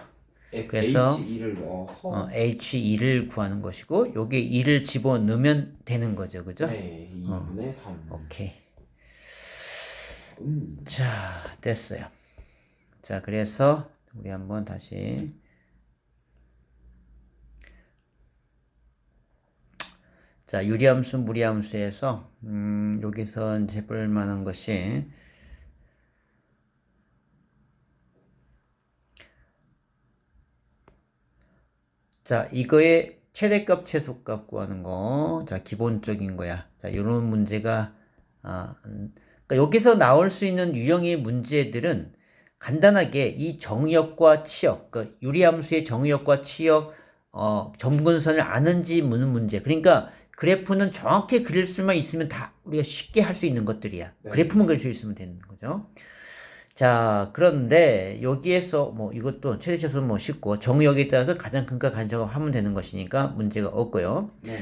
Speaker 2: 그래서 H2를 넣어서
Speaker 1: H2를 구하는 것이고 여기에 2를 집어넣으면 되는 거죠. 그죠?
Speaker 2: 네, 2분의 3.
Speaker 1: 오케이. 자, 됐어요. 자, 그래서 우리 한번 다시 자, 유리함수, 무리함수에서 여기서 이제 볼 만한 것이 자, 이거의 최대값, 최소값 구하는 거. 자, 기본적인 거야. 자, 이런 문제가 그러니까 여기서 나올 수 있는 유형의 문제들은 간단하게 이 정의역과 치역, 그 유리함수의 정의역과 치역, 점근선을 아는지 묻는 문제. 그러니까 그래프는 정확히 그릴 수만 있으면 다 우리가 쉽게 할 수 있는 것들이야.
Speaker 2: 네.
Speaker 1: 그래프만 그릴 수 있으면 되는 거죠. 자, 그런데 여기에서 뭐 이것도 최대차수는 뭐 쉽고 정의역에 따라서 가장 큰가 간접을 하면 되는 것이니까 문제가 없고요.
Speaker 2: 네.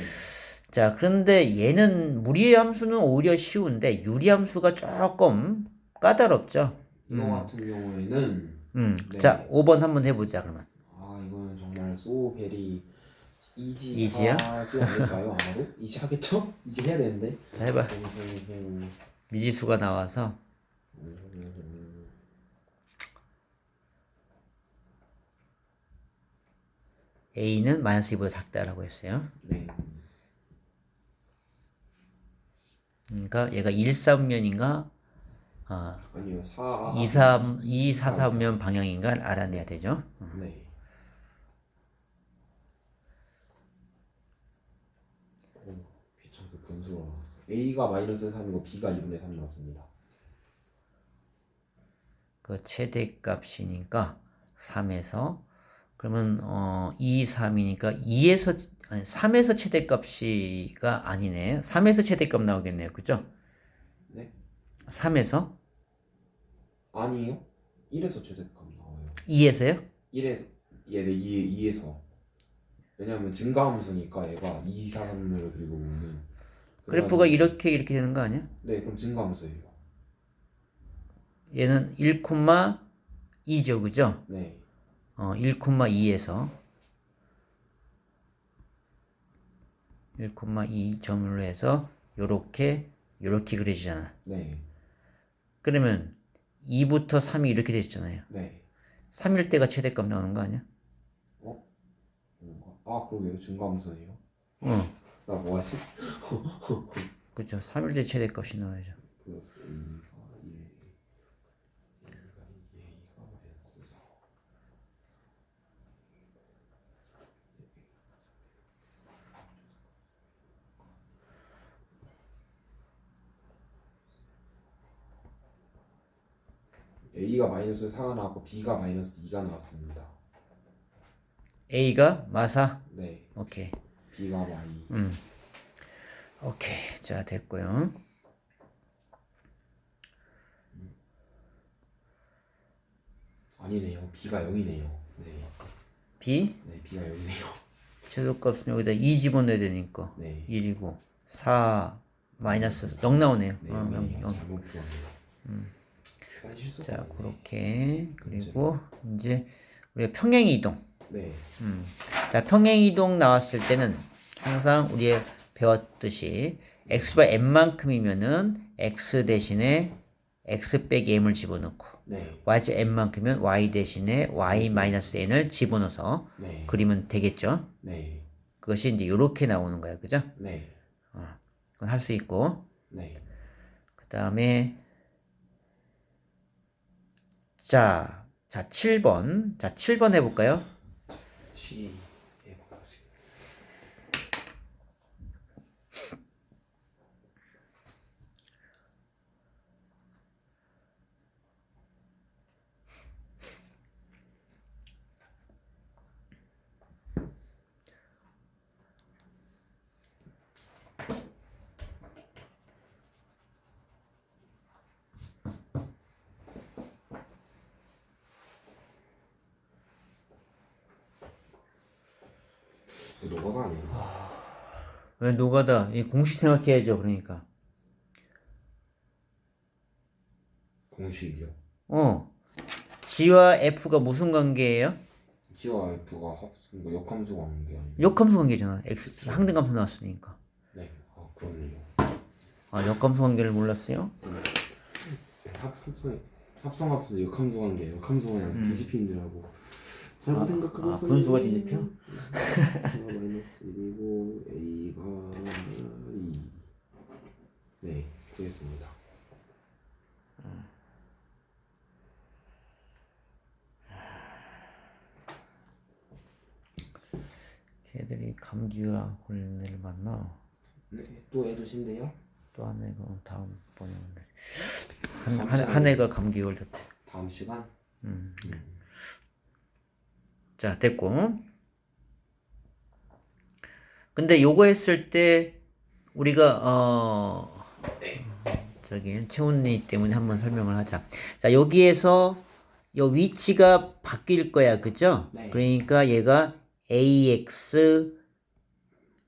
Speaker 1: 자, 그런데 얘는 무리함수는 오히려 쉬운데 유리함수가 조금 까다롭죠.
Speaker 2: 이거 같은 경우에는 네.
Speaker 1: 자, 5번 한번 해보자 그러면.
Speaker 2: 이거는 정말 so very
Speaker 1: 이지야?
Speaker 2: 하지 않을까요? 아마도? 이지 하겠죠? 이지 해야 되는데.
Speaker 1: 자, 해봐. 미지수가 나와서 a는 마이너스 2보다 작다라고 했어요.
Speaker 2: 네.
Speaker 1: 그러니까 얘가 1, 3면인가
Speaker 2: 아니요.
Speaker 1: 2, 3, 2, 4, 3면 방향인가 알아내야 되죠.
Speaker 2: 네. 귀찮게 분수가 나왔어. A가 마이너스 3이고 B가 2분의 3 나왔습니다.
Speaker 1: 그 최대값이니까 3에서 그러면 2, 3이니까 2에서 아니 3에서 최대값이가 아니네. 3에서 최대값 나오겠네요. 그죠?
Speaker 2: 네?
Speaker 1: 3에서
Speaker 2: 아니요. 1에서 최대값 나와요.
Speaker 1: 2에서요?
Speaker 2: 1에서 얘네 2에서 왜냐면 증가함수니까 얘가 2, 4, 3을 그리고 보면
Speaker 1: 그래프가 이렇게 되는 거 아니야?
Speaker 2: 네, 그럼 증가함수예요.
Speaker 1: 얘는 1,2죠. 그죠?
Speaker 2: 네.
Speaker 1: 1,2에서 1,2 점으로 해서 요렇게 그려지잖아.
Speaker 2: 네.
Speaker 1: 그러면 2부터 3이 이렇게 되잖아요.
Speaker 2: 네.
Speaker 1: 3일 때가 최대값 나오는 거 아니야?
Speaker 2: 아, 그러게요. 증가함수예요. 나 뭐하지?
Speaker 1: 그죠. 3일 때 최대값이 나와야죠.
Speaker 2: 플러스 A가 1, A가 마이너스 4. A가 마이너스 4가 나왔고 B가 마이너스 2가 나왔습니다.
Speaker 1: A가 마사.
Speaker 2: 네.
Speaker 1: 오케이.
Speaker 2: B가 Y.
Speaker 1: 오케이. 자, 됐고요.
Speaker 2: 아니네요. B가 0이네요. 네.
Speaker 1: B
Speaker 2: 네, B가 0이네요.
Speaker 1: 최소값은 여기다 2 집어넣어야 되니까
Speaker 2: 네.
Speaker 1: 1이고 4 마이너스 0 나오네요.
Speaker 2: 네,
Speaker 1: 0, 0,
Speaker 2: 0이네요.
Speaker 1: 0.
Speaker 2: 잘못 풀었네요. 계산 실수가
Speaker 1: 자,
Speaker 2: 많네.
Speaker 1: 그렇게 그리고 이제 우리가 평행 이동.
Speaker 2: 네.
Speaker 1: 자, 평행 이동 나왔을 때는 항상 우리가 배웠듯이 x가 n만큼이면은 x 대신에 x 빼기 m을 집어넣고
Speaker 2: 네.
Speaker 1: y가 n만큼이면 y 대신에 y 마이너스 n을 집어넣어서
Speaker 2: 네.
Speaker 1: 그리면 되겠죠.
Speaker 2: 네.
Speaker 1: 그것이 이제 이렇게 나오는 거야, 그죠?
Speaker 2: 네.
Speaker 1: 그건 할 수 있고
Speaker 2: 네.
Speaker 1: 그 다음에 자 7번 해볼까요?
Speaker 2: T 해봐야지. 이거 노가다 아니에요?
Speaker 1: 왜 노가다? 이 공식 생각해야죠, 그러니까.
Speaker 2: 공식이요.
Speaker 1: G와 F가 무슨 관계예요?
Speaker 2: G와 F가 합 역함수 관계 아니에요?
Speaker 1: 역함수 관계잖아. X 항등함수 나왔으니까.
Speaker 2: 네. 아, 그렇네요.
Speaker 1: 역함수 관계를 몰랐어요?
Speaker 2: 합성합수 역함수 관계. 역함수 그냥 뒤집힌 줄 알고 잘못 생각하고 있어요.
Speaker 1: 분수가 뒤집혀?
Speaker 2: 마이너스 1이고 A가 2. 네, 구했습니다.
Speaker 1: 걔들이 감기가 걸린 애를 만나.
Speaker 2: 네, 또 해두신대요?
Speaker 1: 또 한 애가 다음번에 오늘
Speaker 2: 다음
Speaker 1: 한
Speaker 2: 시간에.
Speaker 1: 애가 감기 걸렸대.
Speaker 2: 다음 시간?
Speaker 1: 자, 됐고. 근데 요거 했을 때 우리가 저기 채훈이 때문에 한번 설명을 하자. 자, 여기에서 요 위치가 바뀔 거야, 그죠?
Speaker 2: 네.
Speaker 1: 그러니까 얘가 ax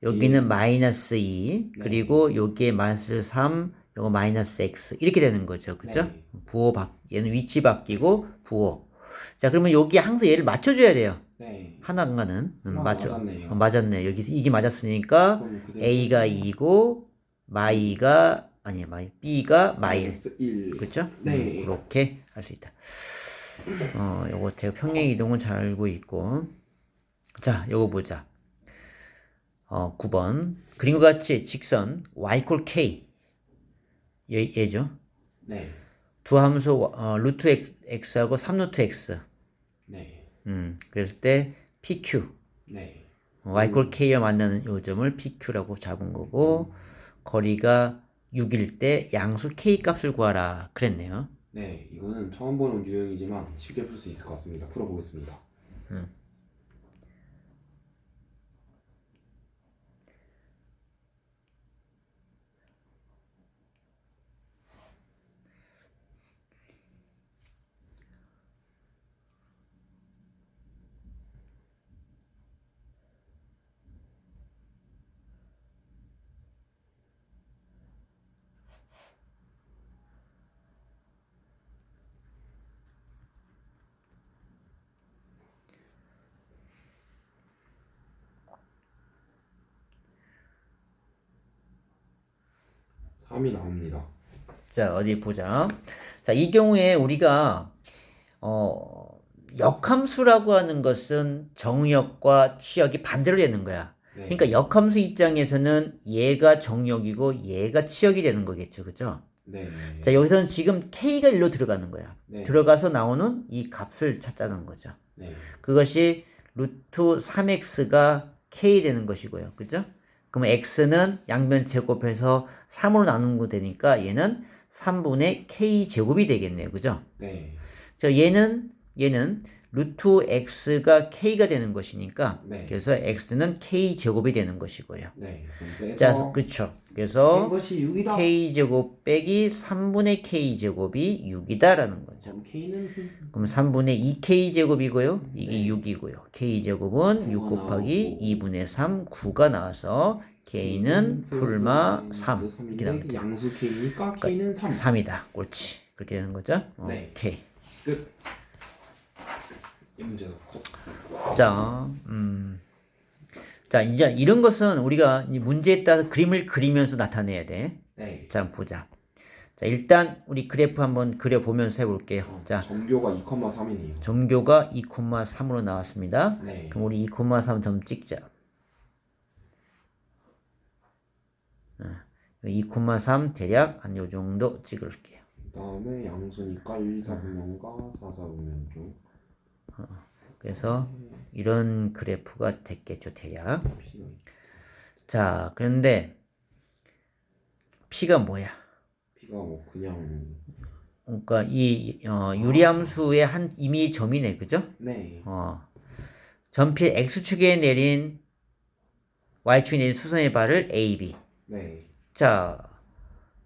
Speaker 1: 여기는
Speaker 2: 예.
Speaker 1: 마이너스 2
Speaker 2: 네.
Speaker 1: 그리고 여기에 마이너스 3 요거 마이너스 x 이렇게 되는 거죠, 그죠?
Speaker 2: 네.
Speaker 1: 얘는 위치 바뀌고 부호. 자, 그러면 여기 항상 얘를 맞춰줘야 돼요.
Speaker 2: 네.
Speaker 1: 하나가는
Speaker 2: 맞았네요.
Speaker 1: 맞았네. 여기 이게 맞았으니까
Speaker 2: 그럼 그대로
Speaker 1: A가
Speaker 2: 해서
Speaker 1: 2고 마이가 아니 마이 B가 마일.
Speaker 2: -1.
Speaker 1: 그렇죠?
Speaker 2: 네.
Speaker 1: 그렇게 할 수 있다. 요거 대각 평행 이동은 잘 알고 있고. 자, 요거 보자. 9번. 그림과 같이 직선 y 콜 k 얘죠.
Speaker 2: 네.
Speaker 1: 두 함수 루트 x하고 3루트 x.
Speaker 2: 네.
Speaker 1: 그랬을 때 pq
Speaker 2: 네.
Speaker 1: y 콜 k와 만나는 요점을 pq라고 잡은 거고 거리가 6일 때 양수 k 값을 구하라 그랬네요.
Speaker 2: 네. 이거는 처음 보는 유형이지만 쉽게 풀 수 있을 것 같습니다. 풀어보겠습니다. 3이 나옵니다.
Speaker 1: 자, 어디 보자. 자, 이 경우에 우리가 역함수라고 하는 것은 정역과 치역이 반대로 되는 거야.
Speaker 2: 네.
Speaker 1: 그러니까 역함수 입장에서는 얘가 정역이고 얘가 치역이 되는 거겠죠. 그죠?
Speaker 2: 네.
Speaker 1: 자, 여기서는 지금 k가 일로 들어가는 거야.
Speaker 2: 네.
Speaker 1: 들어가서 나오는 이 값을 찾자는 거죠.
Speaker 2: 네.
Speaker 1: 그것이 루트 3x가 k 되는 것이고요. 그죠? 그러면 x는 양변 제곱해서 3으로 나누는 거 되니까 얘는 3분의 k 제곱이 되겠네요. 그죠?
Speaker 2: 네.
Speaker 1: 자, 얘는 루트 x가 k가 되는 것이니까
Speaker 2: 네.
Speaker 1: 그래서 x는 k 제곱이 되는 것이고요.
Speaker 2: 네.
Speaker 1: 자, 그렇죠. 그래서
Speaker 2: 것이 6이다.
Speaker 1: k 제곱 빼기 3분의 k 제곱이 6이다라는 거죠.
Speaker 2: 그럼 K는
Speaker 1: 그럼 3분의 2k 제곱이고요. 이게
Speaker 2: 네.
Speaker 1: 6이고요. k 제곱은 6
Speaker 2: 구가
Speaker 1: 곱하기
Speaker 2: 나오고.
Speaker 1: 2분의 3, 9가 나와서 k는 풀마 3 이렇게 나오죠.
Speaker 2: 양수 K니까 K는 3.
Speaker 1: 3이다. 옳지. 그렇게 되는 거죠.
Speaker 2: 네.
Speaker 1: 오케이.
Speaker 2: 끝. 이 문제도 컷.
Speaker 1: 자, 자, 이제 이런 것은 우리가 이 문제에 따라 그림을 그리면서 나타내야 돼.
Speaker 2: 네.
Speaker 1: 자, 한번 보자. 자, 일단 우리 그래프 한번 그려보면서 해볼게요. 자,
Speaker 2: 점교가 2,3이네요.
Speaker 1: 점교가 2,3으로 나왔습니다.
Speaker 2: 네.
Speaker 1: 그럼 우리 2,3 점 찍자. 2,3 대략 한 요 정도 찍을게요.
Speaker 2: 그다음에 양수니까 1, 4분면과 4, 4분면 중.
Speaker 1: 그래서 이런 그래프가 됐겠죠, 대략. 자, 그런데 P가 뭐야?
Speaker 2: P가 뭐 그냥
Speaker 1: 그러니까 이 유리함수의 한 이미 점이네, 그죠?
Speaker 2: 네.
Speaker 1: 점필 x축에 내린 y축에 내린 수선의 발을 AB.
Speaker 2: 네.
Speaker 1: 자,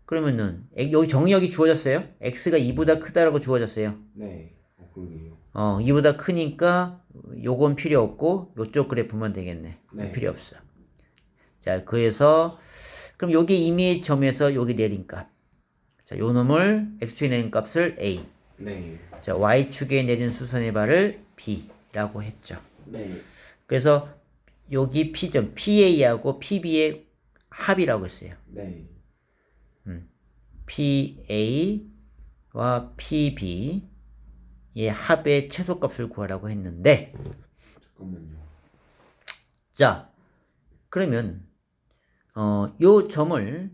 Speaker 1: 그러면은 여기 정의역이 주어졌어요? x가 2보다 크다라고 주어졌어요.
Speaker 2: 네. 그러게요.
Speaker 1: 2보다 크니까 요건 필요 없고 요쪽 그래프만 되겠네.
Speaker 2: 네.
Speaker 1: 필요 없어. 자, 그래서 그럼 여기 이미 점에서 여기 내린 값. 자, 요 놈을 x축에 내린 값을 A.
Speaker 2: 네.
Speaker 1: 자, y축에 내린 수선의 발을 B라고 했죠.
Speaker 2: 네.
Speaker 1: 그래서 여기 P점 PA하고 PB의 합이라고 했어요.
Speaker 2: 네.
Speaker 1: PA와 PB의 합의 최소값을 구하라고 했는데
Speaker 2: 잠깐만요.
Speaker 1: 자, 그러면 요 점을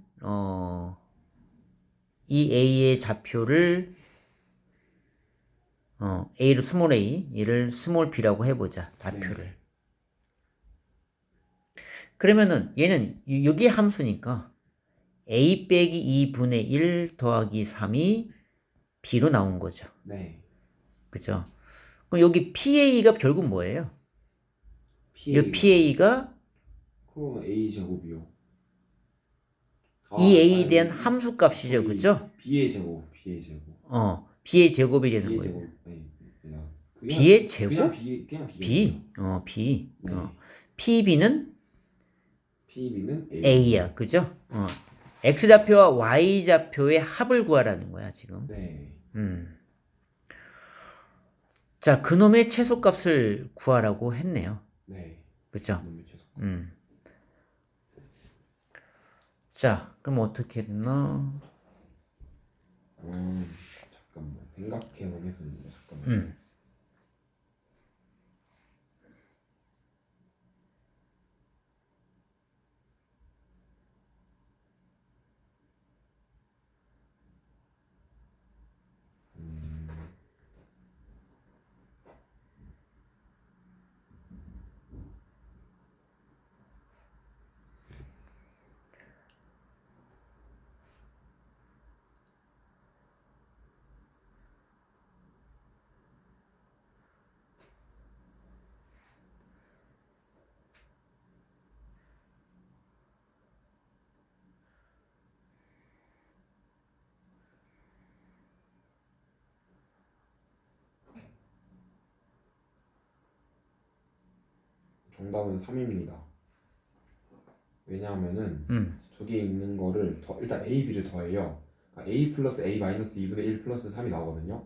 Speaker 1: 이 A의 좌표를 A를 스몰 a, 얘를 스몰 b라고 해보자. 좌표를.
Speaker 2: 네.
Speaker 1: 그러면은 얘는 여기 함수니까 a 빼기 2분의 1 더하기 3이 b로 나온 거죠.
Speaker 2: 네.
Speaker 1: 그죠? 그럼 여기 PA가 결국 뭐예요? 이
Speaker 2: PA가
Speaker 1: PA가
Speaker 2: 그러면 A 제곱이요.
Speaker 1: 이 A에 대한 함수 값이죠.
Speaker 2: 저기
Speaker 1: 그죠?
Speaker 2: B의 제곱. B의 제곱.
Speaker 1: B의 제곱이 되는
Speaker 2: B의
Speaker 1: 거예요.
Speaker 2: 제곱. 네. 그냥
Speaker 1: B의 제곱?
Speaker 2: 그냥 그냥
Speaker 1: B. B.
Speaker 2: 네.
Speaker 1: PB는
Speaker 2: PB는 A.
Speaker 1: A야. 그죠? X좌표와 Y좌표의 합을 구하라는 거야, 지금.
Speaker 2: 네.
Speaker 1: 자, 그놈의 최소값을 구하라고 했네요.
Speaker 2: 네.
Speaker 1: 그죠?
Speaker 2: 그놈의 최소.
Speaker 1: 자, 그럼 어떻게 되나?
Speaker 2: 잠깐만 생각해 보겠습니다. 잠깐만. 정답은 3입니다. 왜냐하면은 저기에 있는 거를 일단 A, B를 더해요. 그러니까 A 플러스 A 마이너스 2분의 1 플러스 3이 나오거든요.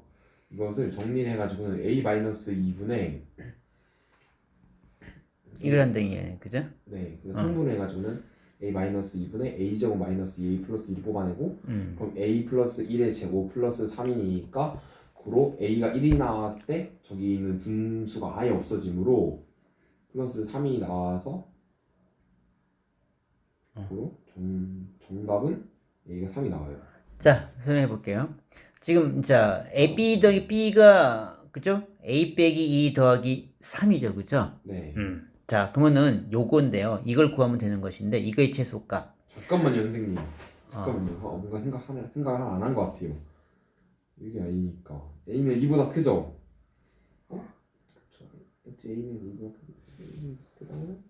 Speaker 2: 이것을 정리를 해가지고는 A 마이너스 2분의
Speaker 1: 이걸 한다는 그죠?
Speaker 2: 네, 통분해가지고는 A 마이너스 2분의 A 제곱 마이너스 2A 플러스 1을 뽑아내고 그럼 A 플러스 1의 제곱 플러스 3이니까 그로 A가 1이 나왔을 때 저기 있는 분수가 아예 없어지므로 플러스 3이 나와서 그로 정답은 A가 3이 나와요.
Speaker 1: 자, 설명해 볼게요. 지금 자, A, B 더하기 B가 그죠? A 빼기 2 더하기 3이죠. 그죠?
Speaker 2: 네.
Speaker 1: 자, 그러면은 요건데요. 이걸 구하면 되는 것인데 이거의 최소값.
Speaker 2: 잠깐만요, 선생님. 잠깐만요. 뭔가 생각을 안 한 것 같아요. 이게 A니까 A는 2보다 크죠? A는 2보다 크다고?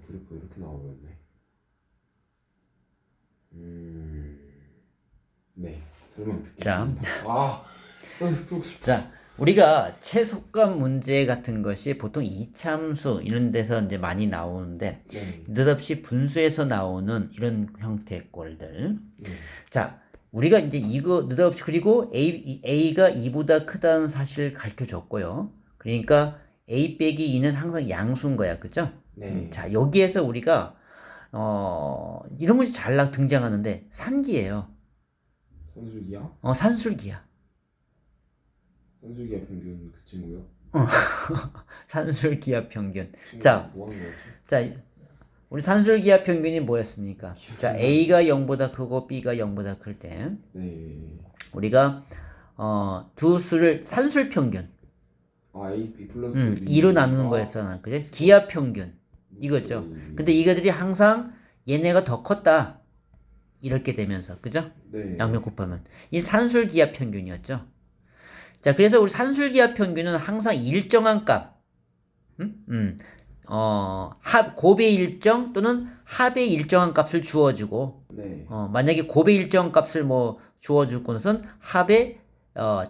Speaker 2: 그래프 이렇게 나와버렸네. 네, 설명 듣겠습니다. 풀고 싶다.
Speaker 1: 자, 우리가 최소값 문제 같은 것이 보통 이참수 이런 데서 이제 많이 나오는데 느닷없이 분수에서 나오는 이런 형태의 꼴들. 자, 우리가 이제 이거 느닷없이 그리고 A가 2보다 크다는 사실을 가르쳐 줬고요. 그러니까 A 빼기 2는 항상 양수인 거야. 그죠? 자, 여기에서 우리가 이런 문제 잘 등장하는데 산기예요.
Speaker 2: 산술기야?
Speaker 1: 산술기야.
Speaker 2: 산술기하 평균 그 친구요?
Speaker 1: 산술기하 평균. 자,
Speaker 2: 뭐 하는 거였지?
Speaker 1: 자, 우리 산술기하 평균이 뭐였습니까? 자, A가 0보다 크고 B가 0보다 클 때, 우리가 두 수를 산술 평균.
Speaker 2: A, B 플러스
Speaker 1: 2로 나누는 거였어, 그죠? 기하 평균 이거죠. 근데 이거들이 항상 얘네가 더 컸다 이렇게 되면서, 그죠? 양면 곱하면 이 산술기하 평균이었죠. 자, 그래서 우리 산술기하 평균은 항상 일정한 값, 곱의 일정 또는 합의 일정한 값을 주어주고, 만약에 곱의 일정한 값을 뭐 주어줄 것은 합의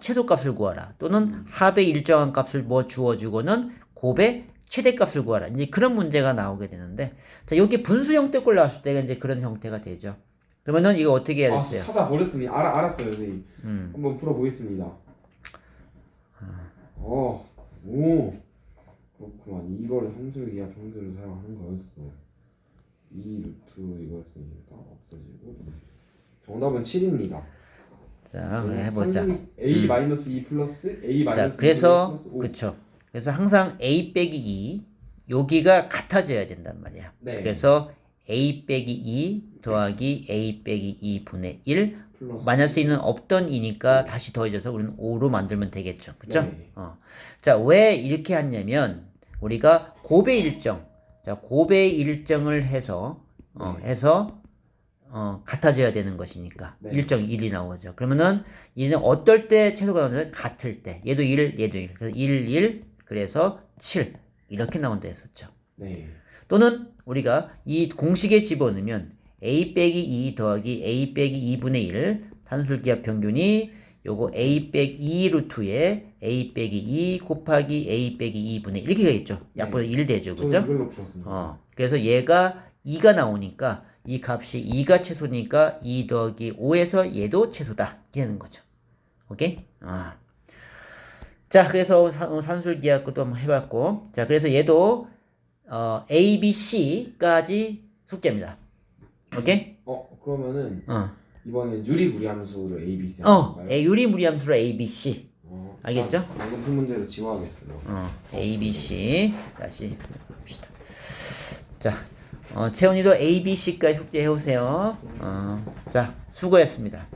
Speaker 1: 최소값을 구하라, 또는 합의 일정한 값을 뭐 주어주고는 곱의 최대값을 구하라. 이제 그런 문제가 나오게 되는데, 자, 여기 분수 형태 꼴 나왔을 때가 이제 그런 형태가 되죠. 그러면은 이거 어떻게 해야 되겠어요?
Speaker 2: 찾아버렸습니다. 알았어요, 선생님. 한번 풀어보겠습니다. 그렇구만. 이걸 산술기하 평균을 사용하는 거였어. 2 루트 이거였으니까 없어지고 정답은 7입니다.
Speaker 1: 자, 해보자.
Speaker 2: A 마이너스 2 플러스 A 마이너스 2
Speaker 1: 자, 그래서
Speaker 2: 플러스 5.
Speaker 1: 그쵸. 그래서 항상 A 빼기 2 여기가 같아져야 된단 말이야. 그래서 A 빼기 2 더하기 A 빼기 2분의 1 마이너스 2는 없던 2니까 다시 더해져서 우리는 5로 만들면 되겠죠. 그쵸? 자, 왜 이렇게 했냐면 우리가 곱의 일정, 자, 곱의 일정을 해서 같아져야 되는 것이니까 일정 1이 나오죠. 그러면은 얘는 어떨 때 최소가 나오냐면 같을 때, 얘도 1, 얘도 1, 그래서 1, 1, 그래서 7 이렇게 나온다 했었죠. 또는 우리가 이 공식에 집어넣으면 A 빼기 2 더하기 A 빼기 2분의 1 산술기하 평균이 요거 A 빼기 2 루트에 A 빼기 2 곱하기 A 빼기 2분의 1 이렇게 되겠죠. 약분은 1 되죠. 그죠?
Speaker 2: 이걸로 풀었습니다.
Speaker 1: 그래서 얘가 2가 나오니까 이 값이 2가 최소니까 2 더하기 5에서 얘도 최소다. 이렇게 되는 거죠. 오케이? 자, 그래서 산술기하고도 한번 해봤고. 자, 그래서 얘도, A, B, C까지 숙제입니다. 오케이?
Speaker 2: 그러면은 이번엔 유리무리함수를 A, B, C 하는 건가요?
Speaker 1: 유리무리함수로 A, B, C. 알겠죠?
Speaker 2: 방금 푼 문제로 지워야겠어요.
Speaker 1: A, B, C. 다시 봅시다. 자, 채원이도 A, B, C까지 숙제해 오세요. 자, 수고했습니다.